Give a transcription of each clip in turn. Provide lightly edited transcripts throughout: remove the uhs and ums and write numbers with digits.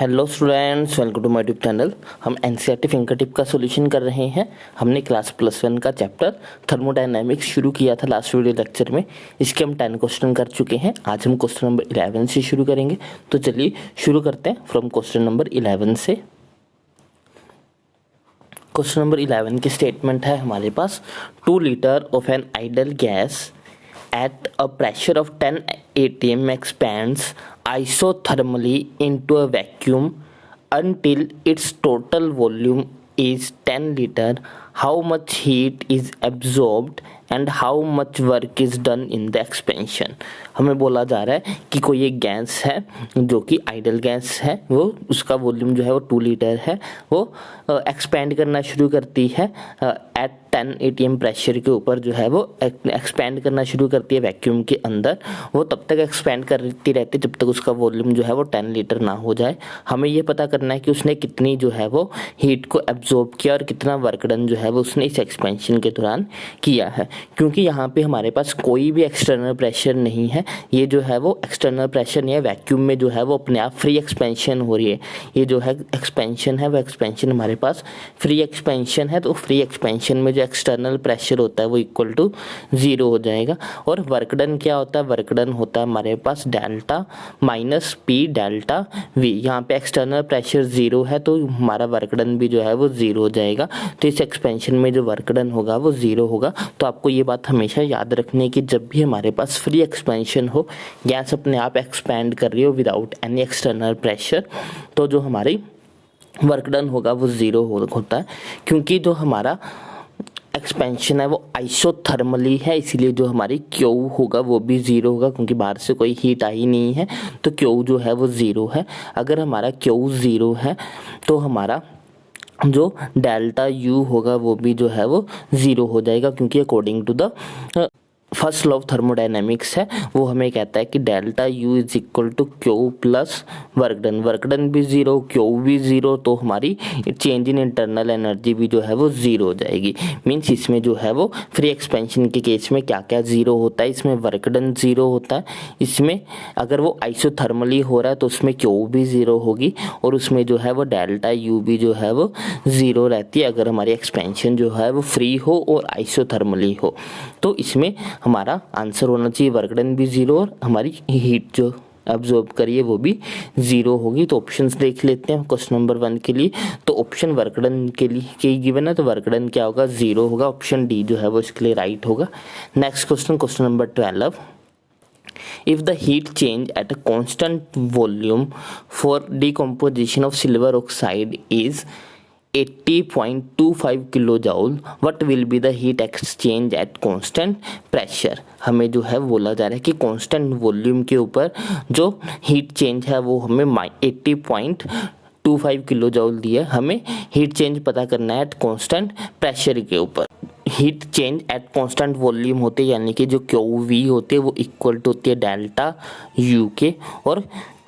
Hello students, welcome to my YouTube channel. हम NCERT fingertip का solution कर रहे हैं। हमने क्लास +1 का चैप्टर थर्मोडायनामिक्स शुरू किया था लास्ट वीडियो लेक्चर में। इसके हम 10 क्वेश्चन कर चुके हैं। आज हम क्वेश्चन नंबर 11 से शुरू करेंगे। तो चलिए शुरू करते हैं फ्रॉम क्वेश्चन नंबर 11 से। क्वेश्चन नंबर 11 की स्टेटमेंट है हमारे पास, 2 litre of an ideal gas at a pressure of 10 atm expands isothermally into a vacuum until its total volume is 10 liter. How much heat is absorbed and how much work is done in the expansion? हमें बोला जा रहा है कि कोई एक gas है जो कि आइडल गैस है, वो उसका वॉल्यूम जो है वो 2 लीटर है। वो एक्सपेंड करना शुरू करती है एट 10 atm प्रेशर के ऊपर जो है वो एक्सपेंड करना शुरू करती है वैक्यूम के अंदर। वो तब तक एक्सपेंड करती रहती है जब तक उसका वॉल्यूम जो है वो 10 लीटर ना हो जाए। हमें ये पता करना है कि उसने कितनी जो है वो हीट को एब्जॉर्ब किया और कितना वर्क डन जो है वो उसने इस एक्सपेंशन के दौरान किया है। क्योंकि यहाँ पे हमारे पास कोई भी एक्सटर्नल प्रेशर नहीं है, ये जो है वो एक्सटर्नल प्रेशर नहीं है, वैक्यूम में जो है वो अपने आप फ्री एक्सपेंशन हो रही है। ये जो है एक्सपेंशन है वो एक्सपेंशन हमारे पास फ्री एक्सपेंशन है। तो फ्री एक्सपेंशन में जो एक्सटर्नल प्रेशर होता है वो इक्वल टू 0 हो जाएगा। और वर्क डन क्या होता है? वर्क डन होता है हमारे पास delta minus P delta V. यहाँ पे एक्सटर्नल प्रेशर 0 है तो हमारा वर्क डन भी जो है वो 0 हो जाएगा। तो इस एक्सपेंशन में जो वर्क डन होगा वो 0 होगा। तो आपको ये बात हमेशा याद रखनी है कि जब भी हमारे पास फ्री एक्सपेंशन हो, गैस अपने आप एक्सपैंड कर रही हो विदाउट एनी एक्सटर्नल प्रेशर, तो जो हमारी वर्क डन होगा वो 0 होता है। क्योंकि जो हमारा एक्सपेंशन है वो आइसोथर्मली है, इसीलिए जो हमारी क्यू होगा वो भी 0 होगा, क्योंकि बाहर से कोई हीट आई नहीं है तो क्यू जो है वो 0 है। अगर हमारा क्यू 0 है तो हमारा जो डेल्टा यू होगा वो भी जो है वो 0 हो जाएगा, क्योंकि according to the first law of thermodynamics है वो हमें कहता है कि delta U is equal to Q plus work done. Work done भी 0, क्यू भी 0, तो हमारी चेंज इन इंटरनल एनर्जी भी जो है वो 0 हो जाएगी। मीन्स इसमें जो है वो फ्री एक्सपेंशन के केस में क्या क्या 0 होता है? इसमें वर्क डन 0 होता है, इसमें अगर वो आइसोथर्मली हो रहा है तो उसमें क्यू भी 0 होगी, और उसमें जो है वो डेल्टा यू भी जो है वो 0 रहती है अगर हमारी एक्सपेंशन जो है वो फ्री हो और आइसोथर्मली हो। तो इसमें हमारा आंसर होना चाहिए वर्क डन भी 0 और हमारी हीट जो एब्जॉर्ब करिए वो भी 0 होगी। तो ऑप्शंस देख लेते हैं क्वेश्चन नंबर 1 के लिए। तो ऑप्शन वर्क डन के लिए गिवन है, तो वर्क डन क्या होगा? 0 होगा। ऑप्शन डी जो है वो इसके लिए राइट होगा। Next question, question number 12, if the heat change at a constant volume for decomposition of silver oxide is 80.25 kilojoule, what will be the heat exchange at constant pressure? हमें जो है बोला जा रहा है कि कांस्टेंट वॉल्यूम के ऊपर जो हीट चेंज है वो हमें 80.25 किलोजूल दिया। हमें हीट चेंज पता करना है एट कांस्टेंट प्रेशर के ऊपर। Heat change at constant volume होते हैं, यानी कि जो क्यू वी होते हैं वो इक्वल टू होती है डेल्टा यू के, और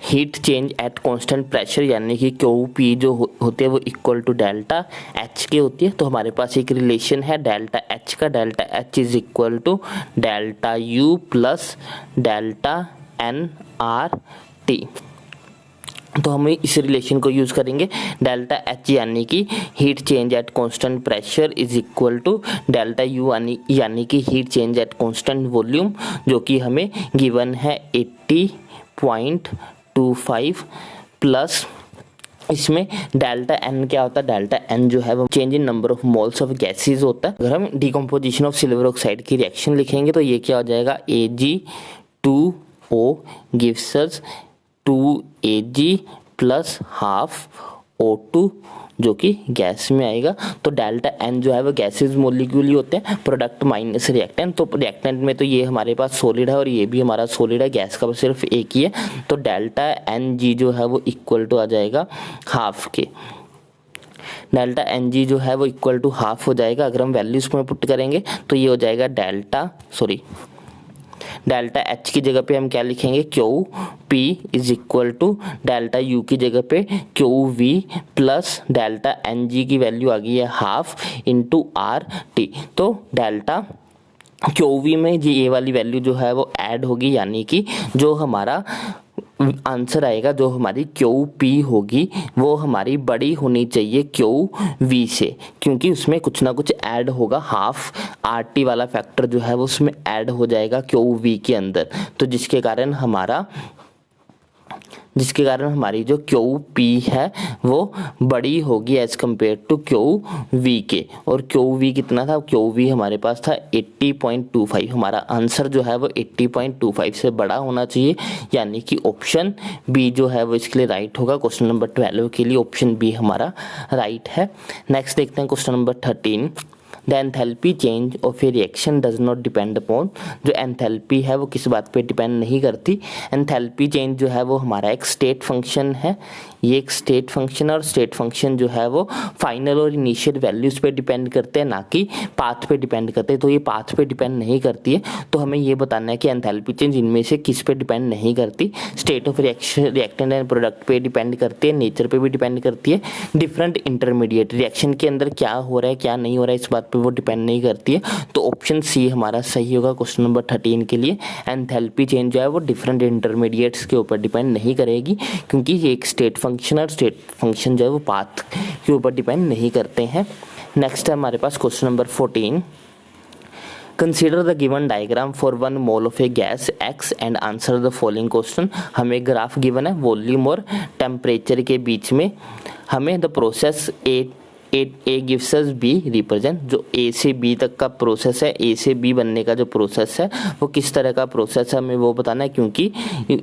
heat change at constant pressure यानी कि क्यू पी जो होते हैं वो इक्वल टू डेल्टा एच के होती है। तो हमारे पास एक रिलेशन है डेल्टा एच का, delta H is equal to delta U plus delta N R T. तो हम इस रिलेशन को यूज़ करेंगे। डेल्टा एच यानी कि heat change at constant pressure is equal to delta U यानी कि heat change at constant volume, जो कि हमें गिवन है 80.25 प्लस इसमें डेल्टा एन क्या होता है? डेल्टा एन जो है वो change in number of moles of gases होता है। अगर हम डिकम्पोजिशन ऑफ सिल्वर ऑक्साइड की रिएक्शन लिखेंगे तो ये क्या हो जाएगा? Ag2O gives us 2Ag plus half O2 जो कि गैस में आएगा। तो डेल्टा एन जो है वो गैसेज मोलिक्यूल ही होते हैं, प्रोडक्ट माइनस रिएक्टेंट। तो रिएक्टेंट में तो ये हमारे पास सॉलिड है और ये भी हमारा सॉलिड है, गैस का सिर्फ एक ही है। तो डेल्टा एन जी जो है वो इक्वल टू आ जाएगा हाफ के। डेल्टा एन जी जो है वो इक्वल टू हाफ हो जाएगा। अगर हम वैल्यूज में पुट करेंगे तो ये हो जाएगा डेल्टा एच की जगह पे हम क्या लिखेंगे? Q P is equal to delta U की जगह पे Q V plus delta N G की वैल्यू आ गई है हाफ इंटू आर टी। तो डेल्टा क्यू वी में ये वाली वैल्यू जो है वो ऐड होगी, यानी कि जो हमारा आंसर आएगा जो हमारी क्यू पी होगी वो हमारी बड़ी होनी चाहिए क्यू वी से, क्योंकि उसमें कुछ ना कुछ ऐड होगा, हाफ आर टी वाला फैक्टर जो है वो उसमें ऐड हो जाएगा क्यू वी के अंदर, तो जिसके कारण हमारी जो क्यू पी है वो बड़ी होगी as compare to Q V के। और क्यू वी कितना था, क्यू वी हमारे पास था 80.25, हमारा आंसर जो है वो 80.25 से बड़ा होना चाहिए, यानी कि ऑप्शन बी जो है वो इसके लिए राइट होगा। क्वेश्चन नंबर 12 के लिए ऑप्शन बी हमारा राइट है। नेक्स्ट देखते हैं question number 13। The enthalpy change of A reaction does not depend upon, जो एंथैल्पी है वो किस बात पे डिपेंड नहीं करती। एंथैल्पी चेंज जो है वो हमारा एक स्टेट फंक्शन है, ये एक स्टेट फंक्शन, और स्टेट फंक्शन जो है वो फाइनल और इनिशियल वैल्यूज पे डिपेंड करते हैं, ना कि पाथ पे डिपेंड करते हैं। तो ये पाथ पे डिपेंड नहीं करती है, तो हमें ये बताना है कि एंथैल्पी चेंज इनमें से किस पे डिपेंड नहीं करती। State of reactant and product पे डिपेंड करती है, नेचर पे भी डिपेंड करती है, डिफरेंट इंटरमीडिएट रिएक्शन के अंदर क्या हो रहा है क्या नहीं हो रहा है इस बात पे वो डिपेंड नहीं करती है। तो ऑप्शन सी हमारा सही होगा क्वेश्चन नंबर 13 के लिए। एंथैल्पी चेंज जो है वो डिफरेंट इंटरमीडिएट्स के ऊपर डिपेंड नहीं करेगी, क्योंकि ये एक स्टेट फंक्शन और स्टेट फंक्शन जो है वो पाथ के ऊपर डिपेंड नहीं करते हैं। नेक्स्ट है हमारे पास question number 14। Consider the given diagram for 1 mole of a gas X and answer the following question. हमें ग्राफ गिवन है वॉल्यूम और टेम्परेचर के बीच में, हमें the process A gives us B represent, जो ए से बी तक का प्रोसेस है, ए से बी बनने का जो प्रोसेस है वो किस तरह का प्रोसेस है हमें वो बताना है, क्योंकि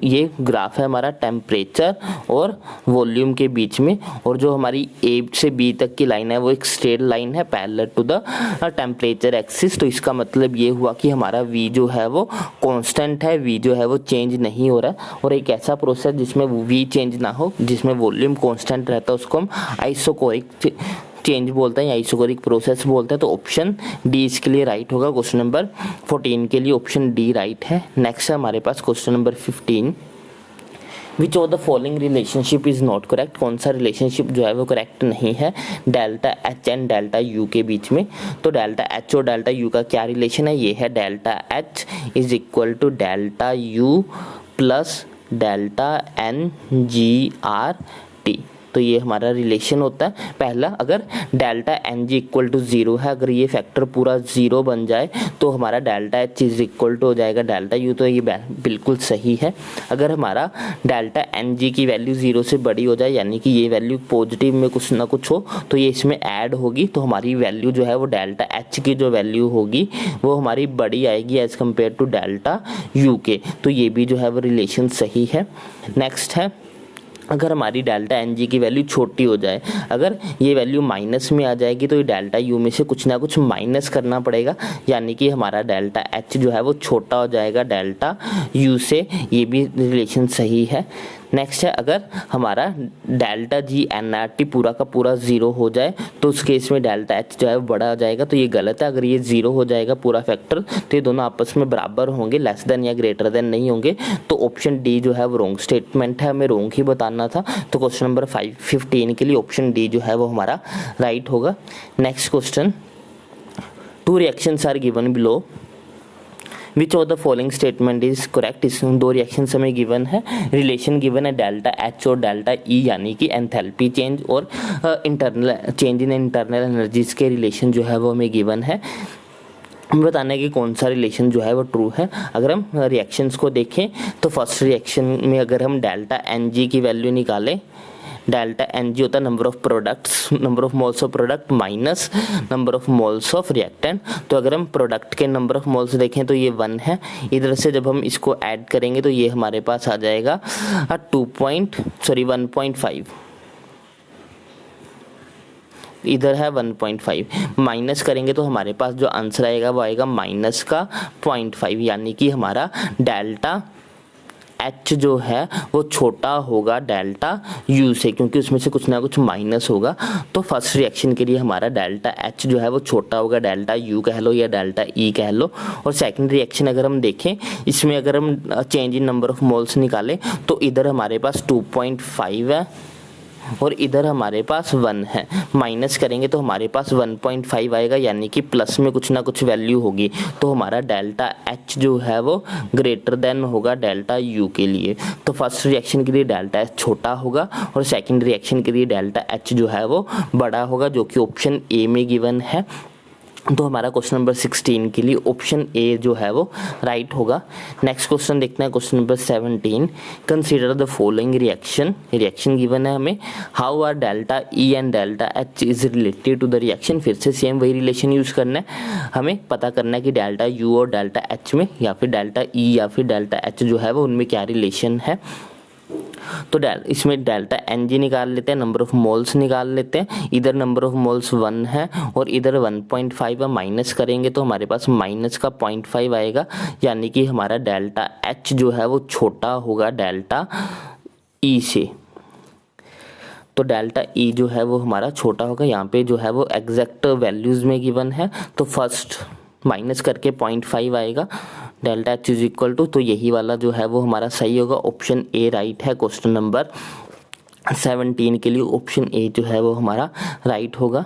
ये ग्राफ है हमारा टेम्परेचर और वॉल्यूम के बीच में, और जो हमारी ए से बी तक की लाइन है वो एक स्ट्रेट लाइन है parallel to the temperature axis. तो इसका मतलब ये हुआ कि हमारा वी जो है वो कांस्टेंट है, वी जो है वो चेंज नहीं हो रहा है। और एक ऐसा प्रोसेस जिसमें वी चेंज ना हो, जिसमें वॉल्यूम कांस्टेंट रहता है, उसको हम आइसोकोरिक चेंज बोलते हैं या आइसोकोरिक प्रोसेस बोलते हैं। तो ऑप्शन डी इसके लिए राइट होगा। क्वेश्चन नंबर 14 के लिए ऑप्शन डी राइट है। नेक्स्ट है हमारे पास question number 15। Which of the following relationship is not correct, कौन सा रिलेशनशिप जो है वो करेक्ट नहीं है delta H and delta U के बीच में। तो डेल्टा एच और डेल्टा यू का क्या रिलेशन है, ये है delta H is equal to delta U plus delta N g R T. तो ये हमारा रिलेशन होता है। पहला, अगर delta N G equal to 0 है, अगर ये फैक्टर पूरा 0 बन जाए तो हमारा delta H is equal to हो जाएगा डेल्टा यू, तो ये बिल्कुल सही है। अगर हमारा डेल्टा एन जी की वैल्यू 0 से बड़ी हो जाए, यानी कि ये वैल्यू पॉजिटिव में कुछ ना कुछ हो, तो ये इसमें ऐड होगी, तो हमारी वैल्यू जो है वो डेल्टा एच की जो वैल्यू होगी वो हमारी बड़ी आएगी as compare to delta U के। तो ये भी जो है वो रिलेशन सही है। नेक्स्ट है, अगर हमारी डेल्टा एन जी की वैल्यू छोटी हो जाए, अगर ये वैल्यू माइनस में आ जाएगी तो ये डेल्टा यू में से कुछ ना कुछ माइनस करना पड़ेगा, यानी कि हमारा डेल्टा एच जो है वो छोटा हो जाएगा डेल्टा यू से, ये भी रिलेशन सही है। नेक्स्ट है, अगर हमारा delta G N R T पूरा का पूरा 0 हो जाए तो उस केस में डेल्टा एच जो है वो बड़ा हो जाएगा, तो ये गलत है। अगर ये 0 हो जाएगा पूरा फैक्टर तो ये दोनों आपस में बराबर होंगे, लेस देन या ग्रेटर देन नहीं होंगे। तो ऑप्शन डी जो है वो रॉन्ग स्टेटमेंट है, हमें रॉन्ग ही बताना था। तो क्वेश्चन नंबर 15 के लिए ऑप्शन डी जो है वो हमारा राइट होगा। Next question, 2 reactions are given below, which of the following statement is correct. इस 2 रिएक्शन हमें गिवन है, रिलेशन गिवन है डेल्टा एच और डेल्टा ई, यानी कि एंथैल्पी चेंज और internal change in internal energies के रिलेशन जो है वो हमें गिवन है। हमें बताना है कि कौन सा रिलेशन जो है वो ट्रू है। अगर हम रिएक्शंस को देखें तो फर्स्ट रिएक्शन में अगर हम डेल्टा एन जी की वैल्यू निकालें, डेल्टा एन जी होता है number of products, number of moles of product minus number of moles of reactant. तो अगर हम प्रोडक्ट के नंबर ऑफ मोल्स देखें तो ये 1 है, इधर से जब हम इसको ऐड करेंगे तो ये हमारे पास आ जाएगा 1.5, इधर है 1.5, माइनस करेंगे तो हमारे पास जो आंसर आएगा वो आएगा माइनस का 0.5, यानी कि हमारा डेल्टा एच जो है वो छोटा होगा डेल्टा यू से, क्योंकि उसमें से कुछ ना कुछ माइनस होगा। तो फर्स्ट रिएक्शन के लिए हमारा डेल्टा एच जो है वो छोटा होगा डेल्टा यू कह लो या डेल्टा ई कह लो। और सेकंड रिएक्शन अगर हम देखें, इसमें अगर हम change in number of moles निकालें तो इधर हमारे पास 2.5 है और इधर हमारे पास 1 है, माइनस करेंगे तो हमारे पास 1.5 आएगा, यानी कि प्लस में कुछ ना कुछ वैल्यू होगी, तो हमारा डेल्टा एच जो है वो ग्रेटर देन होगा डेल्टा यू के लिए। तो फर्स्ट रिएक्शन के लिए डेल्टा एच छोटा होगा और सेकंड रिएक्शन के लिए डेल्टा एच जो है वो बड़ा होगा, जो कि ऑप्शन ए में गिवन है। तो हमारा क्वेश्चन नंबर 16 के लिए ऑप्शन ए जो है वो राइट होगा। नेक्स्ट क्वेश्चन देखते हैं, question number 17। Consider the following reaction given है हमें, how are delta E and delta H is related to the reaction. फिर से सेम वही रिलेशन यूज करना है, हमें पता करना है कि डेल्टा यू और डेल्टा एच में या फिर डेल्टा ई या फिर डेल्टा एच जो है वो उनमें क्या रिलेशन है। तो इसमें डेल्टा एन जी निकाल लेते हैं, नंबर ऑफ मोल्स निकाल लेते हैं। इधर नंबर ऑफ मोल्स 1 है और इधर 1.5 है, माइनस करेंगे तो हमारे पास माइनस का 0.5 आएगा, यानी कि हमारा डेल्टा एच जो है वो छोटा होगा डेल्टा ई से। तो डेल्टा ई जो है वो हमारा छोटा होगा, यहाँ पे जो है वो एग्जैक्ट वैल्यूज में गिवन है, तो फर्स्ट माइनस करके 0.5 आएगा, delta H is equal to, तो यही वाला जो है वो हमारा सही होगा, ऑप्शन ए राइट है। क्वेश्चन नंबर 17 के लिए ऑप्शन ए जो है वो हमारा राइट होगा।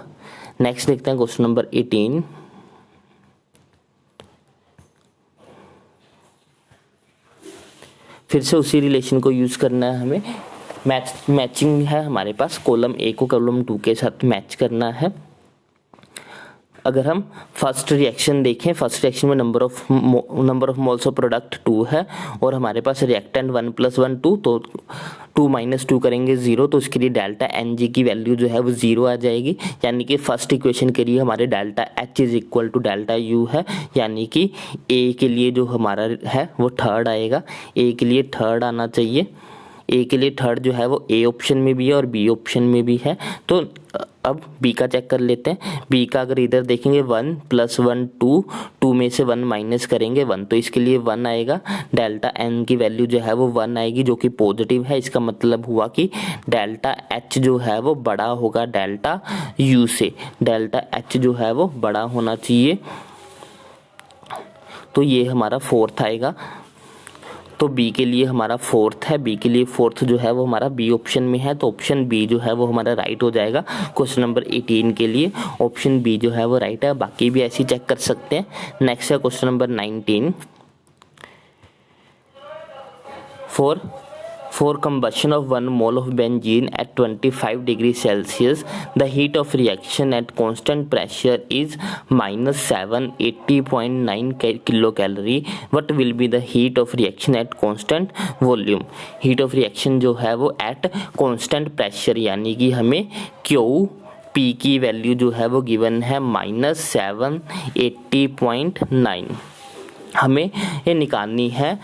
नेक्स्ट देखते हैं क्वेश्चन नंबर 18। फिर से उसी रिलेशन को यूज करना है हमें, मैचिंग है हमारे पास, कॉलम ए को कॉलम 2 के साथ मैच करना है। अगर हम फर्स्ट रिएक्शन देखें, फर्स्ट रिएक्शन में number of moles of product 2 है और हमारे पास रिएक्टेंट 1 + 1 2, तो 2 - 2 करेंगे 0, तो उसके लिए डेल्टा एन जी की वैल्यू जो है वो 0 आ जाएगी, यानी कि फर्स्ट इक्वेशन के लिए हमारे delta H is equal to delta U है, यानी कि ए के लिए जो हमारा है वो थर्ड आएगा, ए के लिए थर्ड आना चाहिए। ए के लिए थर्ड जो है वो ए ऑप्शन में भी है और बी ऑप्शन में भी है। तो अब बी का चेक कर लेते हैं। बी का अगर इधर देखेंगे 1 + 1 2, 2 में से 1 माइनस करेंगे 1, तो इसके लिए 1 आएगा। डेल्टा एन की वैल्यू जो है वो 1 आएगी, जो कि पॉजिटिव है। इसका मतलब हुआ कि डेल्टा एच जो है वो बड़ा होगा डेल्टा यू से, डेल्टा एच जो है वो बड़ा होना चाहिए। तो ये हमारा फोर्थ आएगा। तो बी के लिए हमारा फोर्थ है, बी के लिए फोर्थ जो है वो हमारा बी ऑप्शन में है, तो ऑप्शन बी जो है वो हमारा राइट हो जाएगा। क्वेश्चन नंबर 18 के लिए ऑप्शन बी जो है वो राइट है, बाकी भी ऐसे ही चेक कर सकते हैं। नेक्स्ट है question number 19। For combustion of 1 mole of benzene at 25 degrees Celsius, the heat of reaction at constant pressure is -780.9 kilocalorie. What will be the heat of reaction at constant volume? Heat of reaction जो है वो at constant pressure, यानी कि हमें P की value जो है वो गिवन है -780.9, हमें ये निकालनी है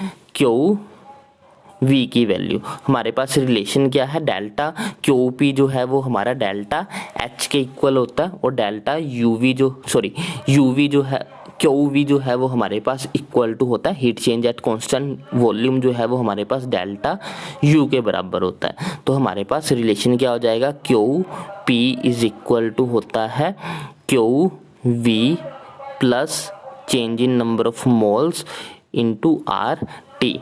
V की वैल्यू। हमारे पास रिलेशन क्या है, डेल्टा QP जो है वो हमारा डेल्टा H के इक्वल होता है और डेल्टा UV जो है QV जो है वो हमारे पास इक्वल टू होता है heat change at constant volume जो है वो हमारे पास डेल्टा U के बराबर होता है। तो हमारे पास रिलेशन क्या हो जाएगा, QP इज इक्वल टू होता है QV plus change in number of moles into RT।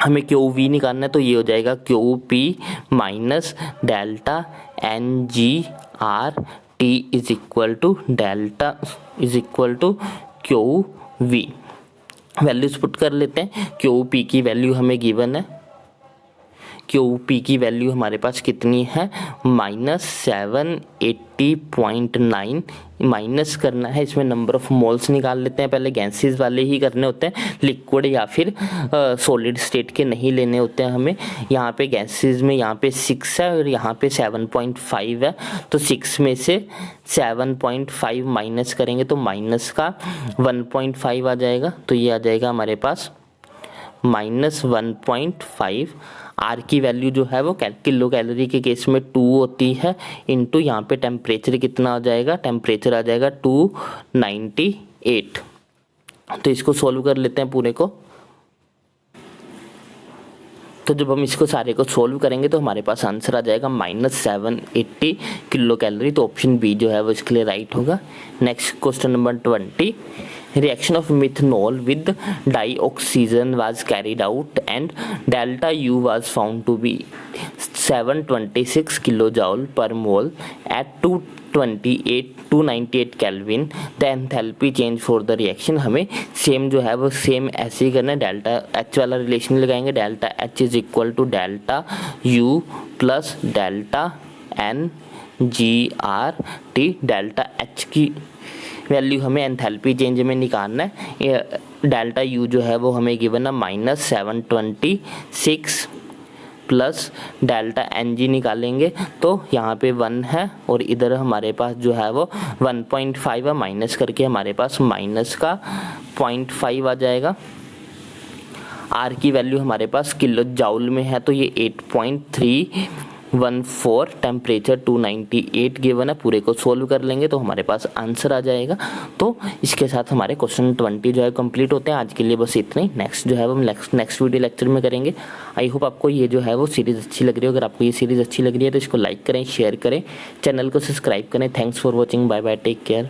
हमें QV निकालना है, तो ये हो जाएगा QP minus delta NGRT is equal to delta is equal to QV। Values put कर लेते हैं। QP की वैल्यू हमें गिवन है, QP की वैल्यू हमारे पास कितनी है, -780.9 माइनस करना है। इसमें नंबर ऑफ मोल्स निकाल लेते हैं, पहले गैसेस वाले ही करने होते हैं, लिक्विड या फिर सॉलिड स्टेट के नहीं लेने होते हैं हमें। यहाँ पे गैसेस में यहाँ पे 6 है और यहाँ पे 7.5 है, तो 6 में से 7.5 माइनस करेंगे तो माइनस का 1.5 आ जाएगा, तो ये आ जाएगा हमारे पास -1.5। आर की वैल्यू जो है वो किलो कैलोरी के केस में 2 होती है, इनटू यहाँ पे टेम्परेचर कितना आ जाएगा, टेम्परेचर आ जाएगा 298। तो इसको सॉल्व कर लेते हैं पूरे को। तो जब हम इसको सारे को सोल्व करेंगे तो हमारे पास आंसर आ जाएगा -780 किलो कैलोरी, तो ऑप्शन बी जो है वो इसके लिए राइट होगा। Next question number 20। Reaction of methanol with dioxygen was carried out and delta U was found to be 726 kilo joule per mole at 298 kelvin. The enthalpy change for the reaction, हमें same जो है वो same ऐसे ही करना है। Delta H वाला relation लगाएंगे, delta H is equal to delta U plus delta N g R T. Delta H की वैल्यू हमें एंथैल्पी चेंज में निकालना है। डेल्टा यू जो है वो हमें गिवन है -726 प्लस डेल्टा एन जी निकालेंगे तो यहाँ पे 1 है और इधर हमारे पास जो है वो 1.5 है, माइनस करके हमारे पास माइनस का 0.5 आ जाएगा। आर की वैल्यू हमारे पास किलो जाउल में है तो ये 8.314, टेम्परेचर 298 गिवन है। पूरे को सोल्व कर लेंगे तो हमारे पास आंसर आ जाएगा। तो इसके साथ हमारे क्वेश्चन 20 जो है कंप्लीट होते हैं। आज के लिए बस इतना ही। नेक्स्ट जो है वो हम नेक्स्ट वीडियो लेक्चर में करेंगे। आई होप आपको ये जो है वो सीरीज़ अच्छी लग रही है। अगर आपको ये सीरीज़ अच्छी लग रही है तो इसको लाइक करें, शेयर करें, चैनल को सब्सक्राइब करें। Thanks for watching, bye bye, take care.